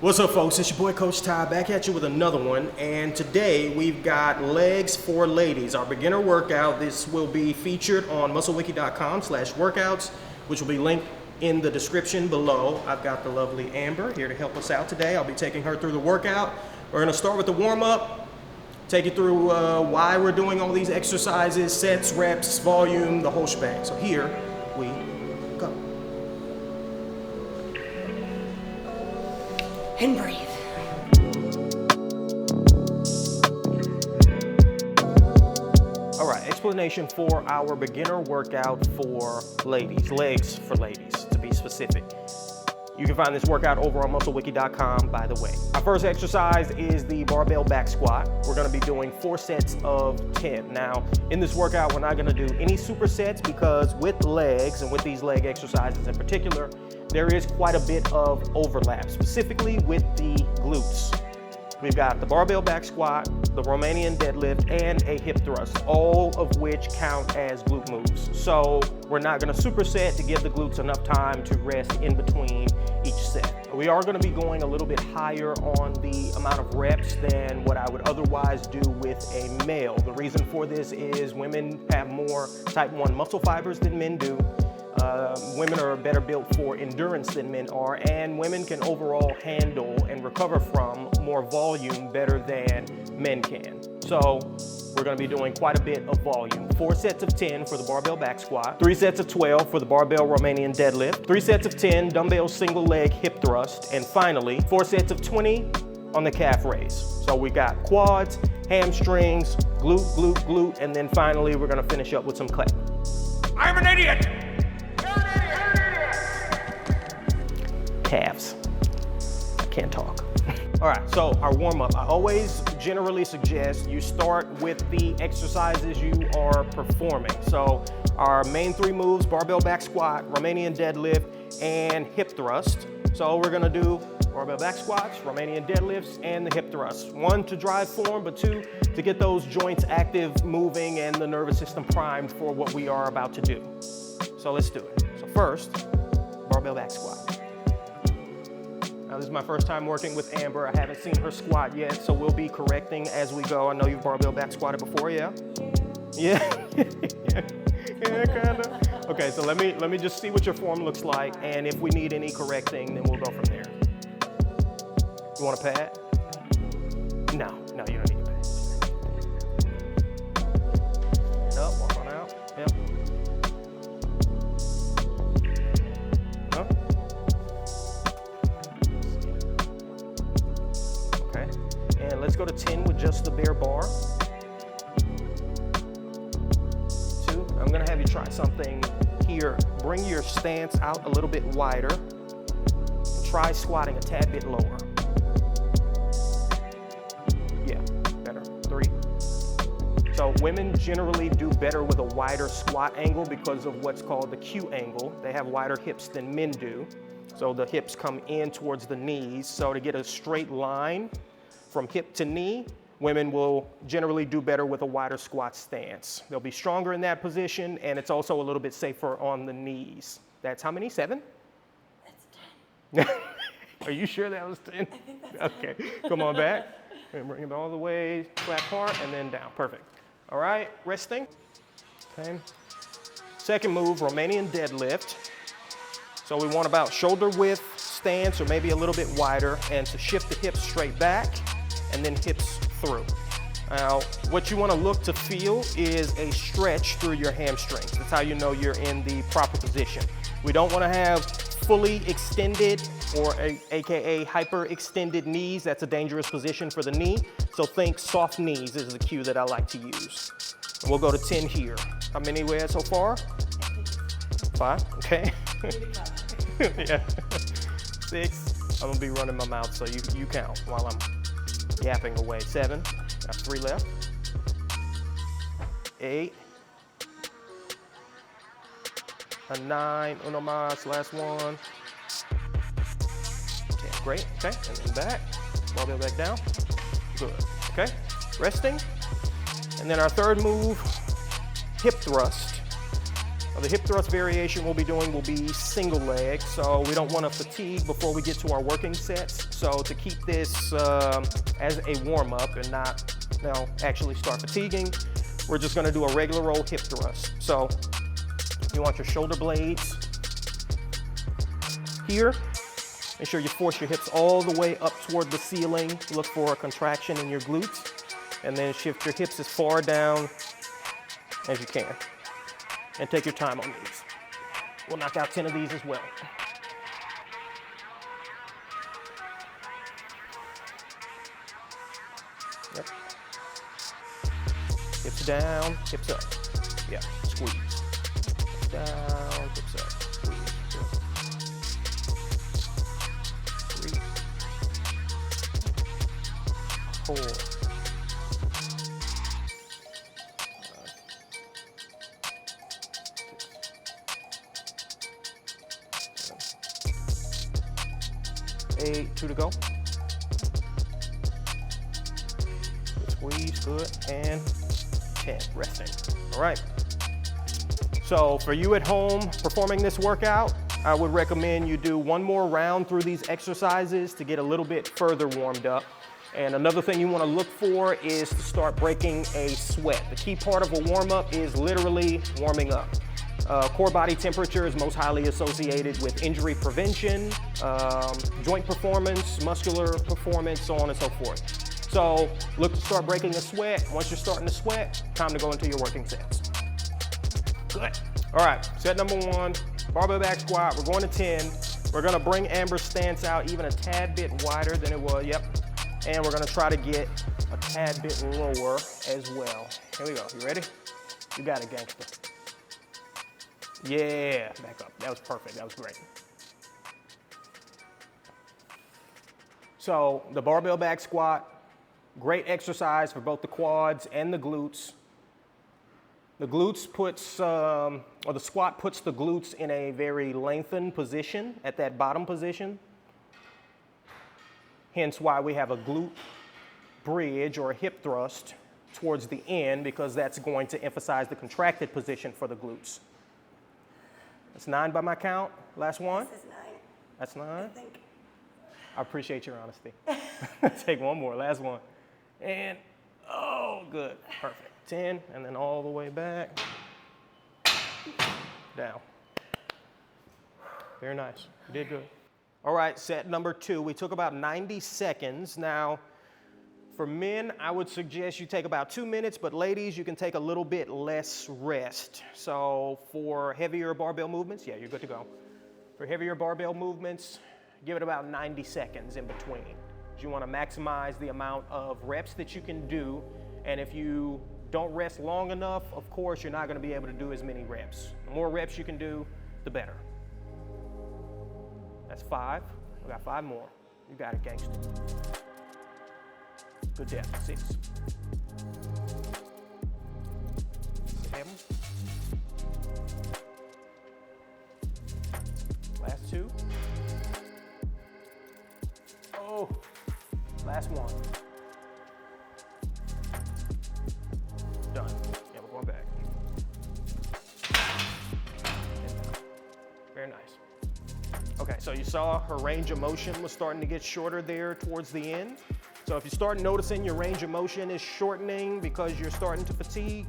What's up, folks? It's your boy Coach Ty back at you with another one, and today we've got legs for ladies, our beginner workout. This will be featured on MuscleWiki.com/workouts, which will be linked in the description below. I've got the lovely Amber here to help us out today. I'll be taking her through the workout. We're going to start with the warm-up, take you through why we're doing all these exercises, sets, reps, volume, the whole shebang. So here we go. And breathe. All right, explanation for our beginner workout for ladies, legs for ladies to be specific. You can find this workout over on MuscleWiki.com, by the way. Our first exercise is the Barbell Back Squat. We're gonna be doing 4 sets of 10. Now, in this workout, we're not gonna do any supersets because with legs and with these leg exercises in particular, there is quite a bit of overlap, specifically with the glutes. We've got the Barbell Back Squat, the Romanian Deadlift, and a hip thrust, all of which count as glute moves. So we're not gonna superset to give the glutes enough time to rest in between each set. We are gonna be going a little bit higher on the amount of reps than what I would otherwise do with a male. The reason for this is women have more type 1 muscle fibers than men do. Women are better built for endurance than men are, and women can overall handle and recover from more volume better than men can. So we're gonna be doing quite a bit of volume. 4 sets of 10 for the Barbell Back Squat, 3 sets of 12 for the Barbell Romanian Deadlift, 3 sets of 10 Dumbbell single leg hip thrust, and finally 4 sets of 20 on the calf raise. So we got quads, hamstrings, glute, glute, glute, and then finally we're gonna finish up with some clap. I'm an idiot! Calves. I can't talk. All right, so our warm-up. I always generally suggest you start with the exercises you are performing. So our main 3 moves, Barbell Back Squat, Romanian Deadlift, and hip thrust. So we're gonna do Barbell Back Squats, Romanian Deadlifts, and the hip thrusts. 1, to drive form, but 2, to get those joints active, moving, and the nervous system primed for what we are about to do. So let's do it. So first, Barbell Back Squat. Now, this is my first time working with Amber. I haven't seen her squat yet, so we'll be correcting as we go. I know you've barbell back squatted before, yeah? Yeah, yeah, kinda. Okay, so let me just see what your form looks like, and if we need any correcting, then we'll go from there. You want a pad? No, you don't need a pad. Stand up, walk on out, yep. Huh? And let's go to 10 with just the bare bar. 2, I'm gonna have you try something here. Bring your stance out a little bit wider. Try squatting a tad bit lower. Yeah, better. 3. So women generally do better with a wider squat angle because of what's called the Q angle. They have wider hips than men do. So the hips come in towards the knees. So to get a straight line from hip to knee, women will generally do better with a wider squat stance. They'll be stronger in that position, and it's also a little bit safer on the knees. That's how many? 7? That's 10. Are you sure that was 10? I think that's okay, come on back. And bring it all the way, flat part, and then down. Perfect. All right, resting. Okay. Second move, Romanian Deadlift. So we want about shoulder width stance, or maybe a little bit wider, and to shift the hips straight back, and then hips through. Now, what you want to look to feel is a stretch through your hamstrings. That's how you know you're in the proper position. We don't want to have fully extended or AKA hyper extended knees. That's a dangerous position for the knee. So think soft knees is the cue that I like to use. And we'll go to 10 here. How many we had so far? 5, okay. Yeah. 6, I'm gonna be running my mouth, so you count while I'm yapping away. 7, got 3 left. 8, a 9, uno mas, last one. 10, great, okay, and then back, barbell back down, good, okay, resting. And then our third move, hip thrust. The hip thrust variation we'll be doing will be single leg, so we don't want to fatigue before we get to our working sets. So to keep this as a warm-up and not actually start fatiguing, we're just going to do a regular old hip thrust. So you want your shoulder blades here. Make sure you force your hips all the way up toward the ceiling. Look for a contraction in your glutes, and then shift your hips as far down as you can. And take your time on these. We'll knock out 10 of these as well. Yep. Hips down, hips up. Yeah, squeeze. Hips down, hips up. Squeeze. Good. 3. Hold. 8, 2 to go. Good squeeze, good, and 10, resting. All right. So for you at home performing this workout, I would recommend you do one more round through these exercises to get a little bit further warmed up. And another thing you want to look for is to start breaking a sweat. The key part of a warm-up is literally warming up. Core body temperature is most highly associated with injury prevention, joint performance, muscular performance, so on and so forth. So look to start breaking a sweat. Once you're starting to sweat, time to go into your working sets. Good. All right, set number 1, barbell back squat. We're going to 10. We're gonna bring Amber's stance out even a tad bit wider than it was, yep. And we're gonna try to get a tad bit lower as well. Here we go, you ready? You got it, gangster. Yeah, back up. That was perfect. That was great. So the barbell back squat, great exercise for both the quads and the glutes. The glutes puts, or the squat puts the glutes in a very lengthened position at that bottom position. Hence why we have a glute bridge or a hip thrust towards the end, because that's going to emphasize the contracted position for the glutes. That's 9 by my count. Last one. This is 9. That's 9. I think. I appreciate your honesty. Take one more. Last one. And, oh, good. Perfect. 10, and then all the way back. Down. Very nice. You did good. All right, set number 2. We took about 90 seconds. Now, for men, I would suggest you take about 2 minutes, but ladies, you can take a little bit less rest. So for heavier barbell movements, yeah, you're good to go. For heavier barbell movements, give it about 90 seconds in between. You want to maximize the amount of reps that you can do, and if you don't rest long enough, of course, you're not going to be able to do as many reps. The more reps you can do, the better. That's 5. We got 5 more. You got it, gangster. Good depth. 6. 7. Last 2. Oh, last 1. Done. Yeah, we're going back. Very nice. Okay, so you saw her range of motion was starting to get shorter there towards the end. So if you start noticing your range of motion is shortening because you're starting to fatigue,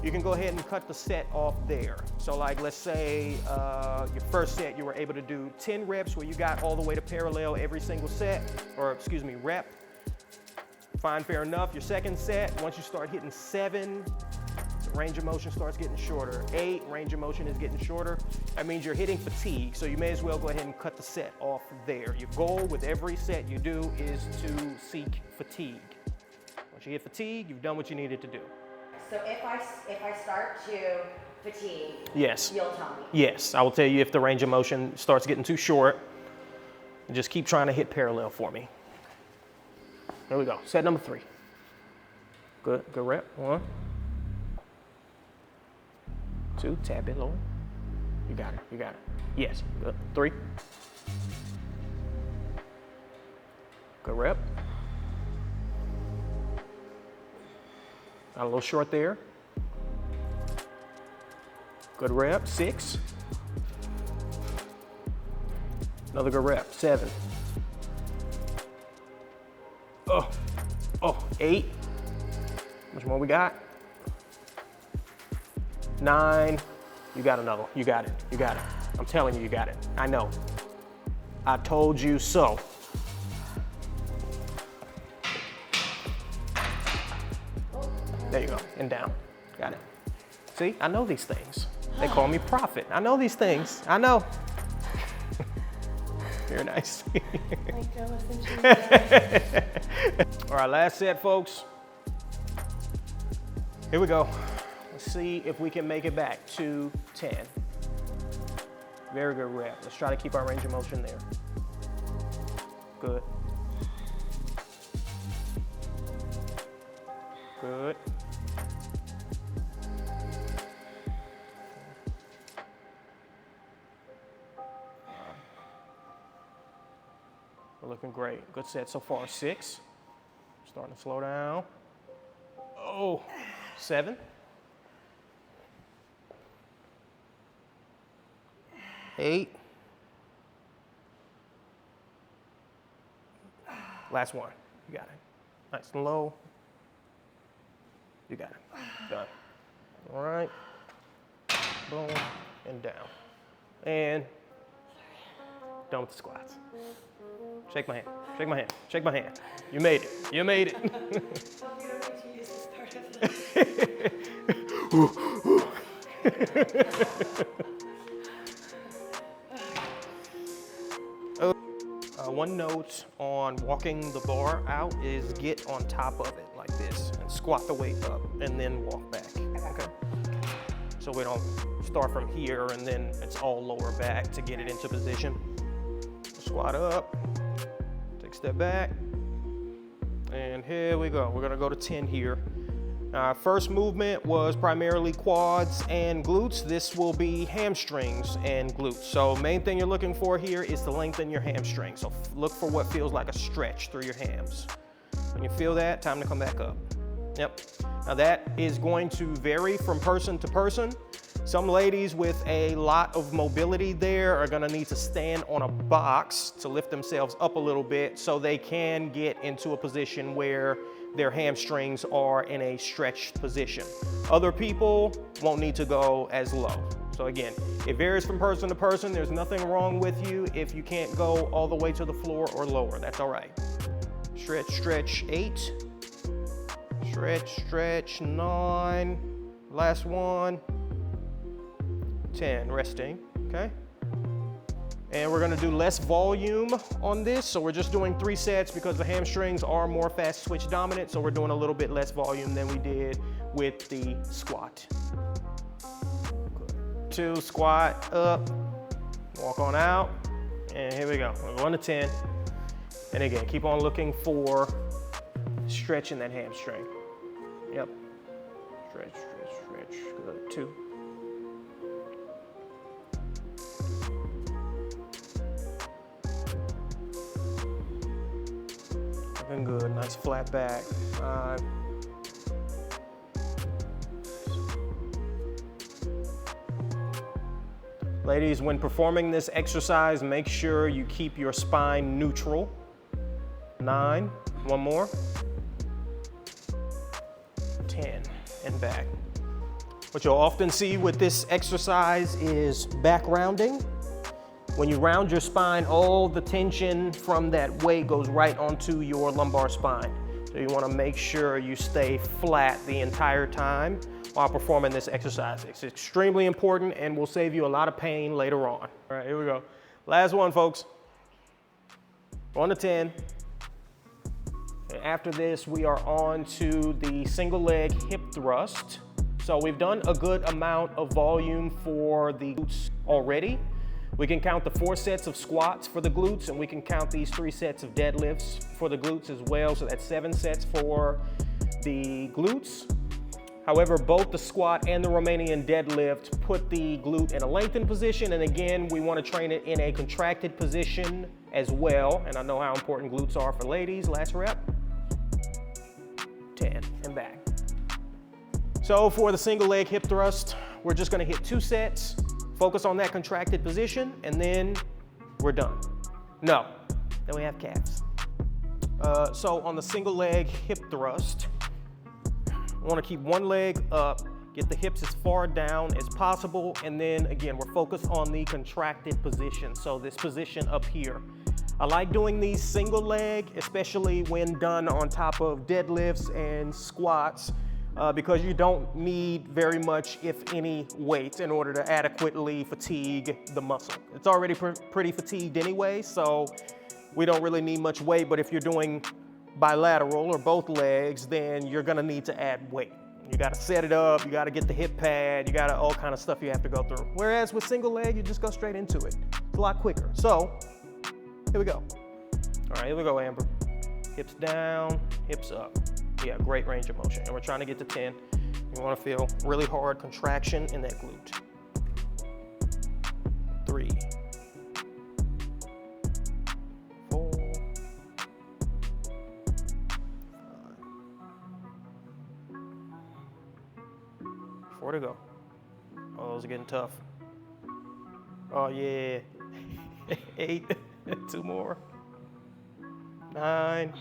you can go ahead and cut the set off there. So like, let's say your first set, you were able to do 10 reps where you got all the way to parallel every single set, or excuse me, rep. Fine, fair enough. Your second set, once you start hitting 7, range of motion starts getting shorter. 8, range of motion is getting shorter. That means you're hitting fatigue, so you may as well go ahead and cut the set off there. Your goal with every set you do is to seek fatigue. Once you hit fatigue, you've done what you needed to do. So if I start to fatigue, yes, you'll tell me. Yes, I will tell you if the range of motion starts getting too short. Just keep trying to hit parallel for me. There we go. Set number 3. Good rep. 1, 2, tap it lower. You got it. Yes, good. 3. Good rep. Got a little short there. Good rep, 6. Another good rep, 7. Oh, 8. How much more we got? 9. You got another. You got it. You got it. I'm telling you, you got it. I know. I told you so. There you go. And down. Got it. See, I know these things. They call me prophet. I know these things. I know. Very nice. All right, last set, folks. Here we go. Let's see if we can make it back to 10. Very good rep. Let's try to keep our range of motion there. Good. Good. We're looking great. Good set so far. 6. Starting to slow down. Oh, 7. 8. Last one. You got it. Nice and low. You got it. Done. All right. Boom. And down. And done with the squats. Shake my hand. Shake my hand. Shake my hand. You made it. You made it. One note on walking the bar out is get on top of it like this and squat the weight up and then walk back, okay? So we don't start from here and then it's all lower back to get it into position. Squat up, take a step back, and here we go. We're gonna go to 10 here. First movement was primarily quads and glutes. This will be hamstrings and glutes. So main thing you're looking for here is to lengthen your hamstring. So look for what feels like a stretch through your hams. When you feel that, time to come back up. Yep. Now that is going to vary from person to person. Some ladies with a lot of mobility there are gonna need to stand on a box to lift themselves up a little bit so they can get into a position where their hamstrings are in a stretched position. Other people won't need to go as low. So again, it varies from person to person. There's nothing wrong with you if you can't go all the way to the floor or lower. That's all right. Stretch, stretch, 8. Stretch, stretch, 9. Last one. 10, resting, okay? And we're gonna do less volume on this. So we're just doing 3 sets because the hamstrings are more fast switch dominant. So we're doing a little bit less volume than we did with the squat. Good. 2, squat up, walk on out. And here we go, we're going to 10. And again, keep on looking for stretching that hamstring. Yep, stretch, stretch, stretch, good, 2. Looking good, nice flat back. Ladies, when performing this exercise, make sure you keep your spine neutral. 9, one more. 10, and back. What you'll often see with this exercise is back rounding. When you round your spine, all the tension from that weight goes right onto your lumbar spine. So you want to make sure you stay flat the entire time while performing this exercise. It's extremely important and will save you a lot of pain later on. All right, here we go. Last one, folks. 1 to 10. And after this, we are on to the single leg hip thrust. So we've done a good amount of volume for the glutes already. We can count the 4 sets of squats for the glutes, and we can count these 3 sets of deadlifts for the glutes as well. So that's 7 sets for the glutes. However, both the squat and the Romanian deadlift put the glute in a lengthened position. And again, we want to train it in a contracted position as well. And I know how important glutes are for ladies. Last rep. 10 and back. So for the single leg hip thrust, we're just gonna hit 2 sets, focus on that contracted position, and then we're done. No, then we have calves. So on the single leg hip thrust, I wanna keep one leg up, get the hips as far down as possible, and then again, we're focused on the contracted position. So this position up here. I like doing these single leg, especially when done on top of deadlifts and squats, because you don't need very much, if any, weight in order to adequately fatigue the muscle. It's already pretty fatigued anyway, so we don't really need much weight, but if you're doing bilateral or both legs, then you're gonna need to add weight. You gotta set it up, you gotta get the hip pad, you gotta all kind of stuff you have to go through. Whereas with single leg, you just go straight into it. It's a lot quicker. So, here we go. All right, here we go, Amber. Hips down, hips up. Yeah, great range of motion. And we're trying to get to 10. You wanna feel really hard contraction in that glute. 3, 4, 4 to go. Oh, those are getting tough. Oh yeah. 8, 2 more. 9,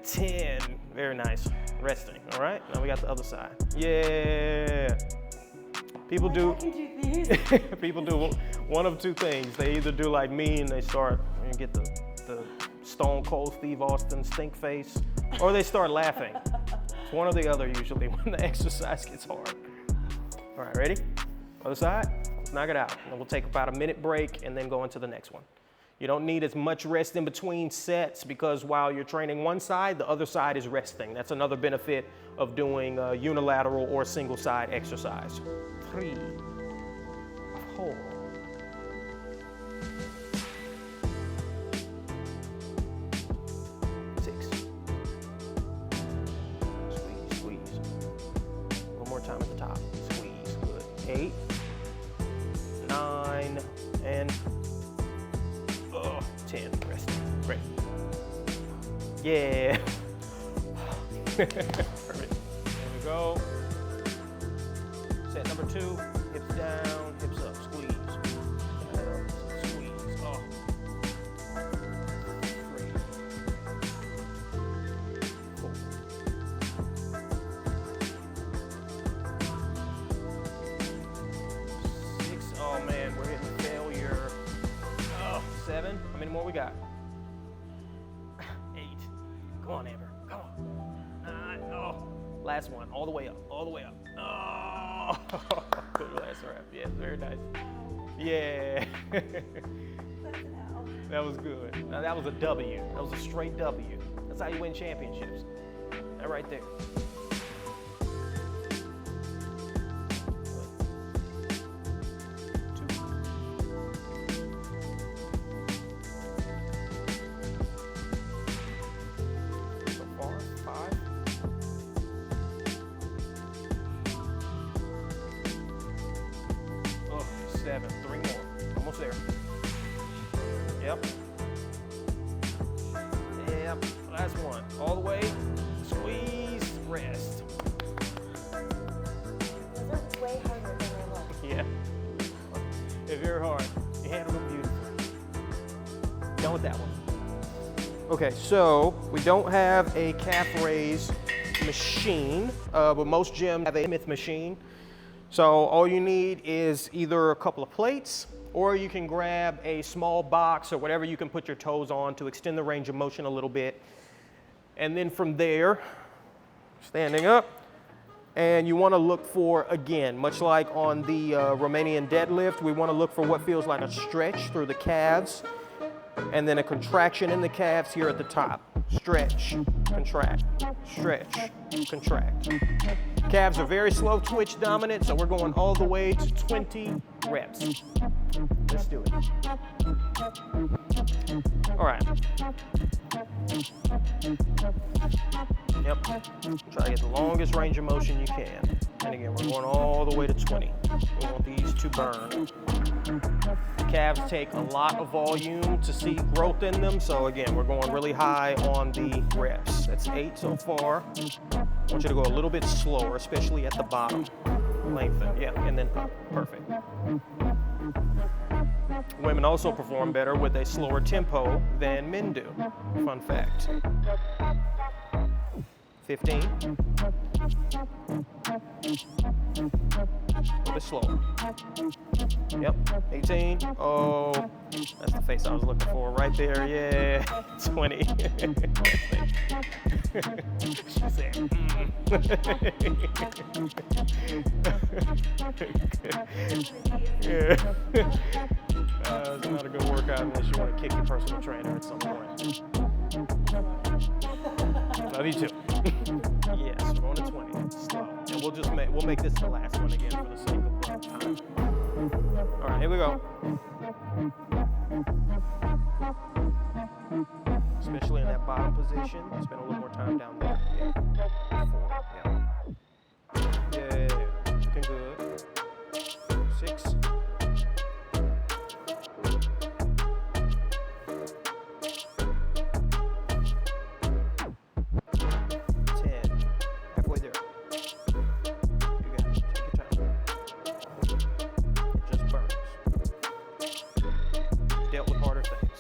10. Very nice. Resting, all right? Now we got the other side. Yeah. People do people do one of 2 things. They either do like me and they start and get the Stone Cold Steve Austin stink face, or they start laughing. It's one or the other usually when the exercise gets hard. All right, ready? Other side, let's knock it out. And we'll take about a minute break and then go into the next one. You don't need as much rest in between sets because while you're training one side, the other side is resting. That's another benefit of doing a unilateral or single side exercise. 3, 4, 6. Squeeze, squeeze. One more time at the top. Squeeze, good. 8, 9, and 10. Resting. Great. Yeah. Perfect. There we go. Set number 2. Hips down, hips up. Squeeze. Down, squeeze. Oh. 3, 4. 6. Oh man, we're hitting failure. 7. How many more we got? 8. Come on, Amber. Come on. 9. Oh. Last one. All the way up. All the way up. Oh. Good last rep. Yes, very nice. Yeah. That was good. Now that was a W. That was a straight W. That's how you win championships. That right there. Oh, 7. 3 more. Almost there. Yep. Yep. Last one. All the way. Squeeze. Rest. Those are way harder than they look. Yeah. They're very hard. You handle them beautifully. Done with that one. Okay, so we don't have a calf raise machine, but most gyms have a Smith machine. So all you need is either a couple of plates, or you can grab a small box or whatever you can put your toes on to extend the range of motion a little bit. And then from there, standing up, and you want to look for, again, much like on the Romanian Deadlift, we want to look for what feels like a stretch through the calves, and then a contraction in the calves here at the top. Stretch, contract, stretch, contract. Calves are very slow twitch dominant, so we're going all the way to 20 reps. Let's do it. All right. Yep. Try to get the longest range of motion you can. And again, we're going all the way to 20. We want these to burn. Calves take a lot of volume to see growth in them. So again, we're going really high on the reps. That's 8 so far. I want you to go a little bit slower, especially at the bottom. Lengthen, yeah, and then up. Perfect. Women also perform better with a slower tempo than men do. Fun fact. 15. A little bit slower. Yep. 18. Oh, that's the face I was looking for right there. Yeah. 20. She said, yeah. It's not a good workout unless you want to kick your personal trainer at some point. Love you too. Yes, we're going to 20. Slow. And we'll make this the last one again for the sake of time. All right, here we go. Especially in that bottom position. Spend a little more time down there. Yeah. 4. Yeah. Yeah. Looking good. 6. 10. Halfway there. You got it. Take your time. It just burns. You've dealt with harder things.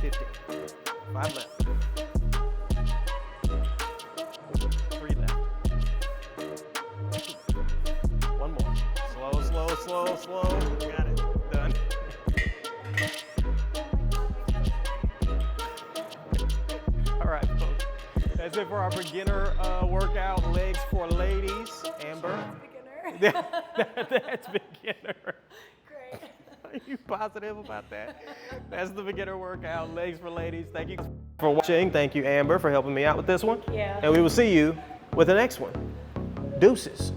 50. 5 left. 3 left. 1 more. Slow, slow, slow, slow. Got it. Done. All right, folks. That's it for our beginner workout, legs for ladies. Amber? Beginner. That's beginner. Great. Are you positive about that? That's the beginner workout, legs for ladies. Thank you for watching. Thank you, Amber, for helping me out with this one. Yeah. And we will see you with the next one. Deuces.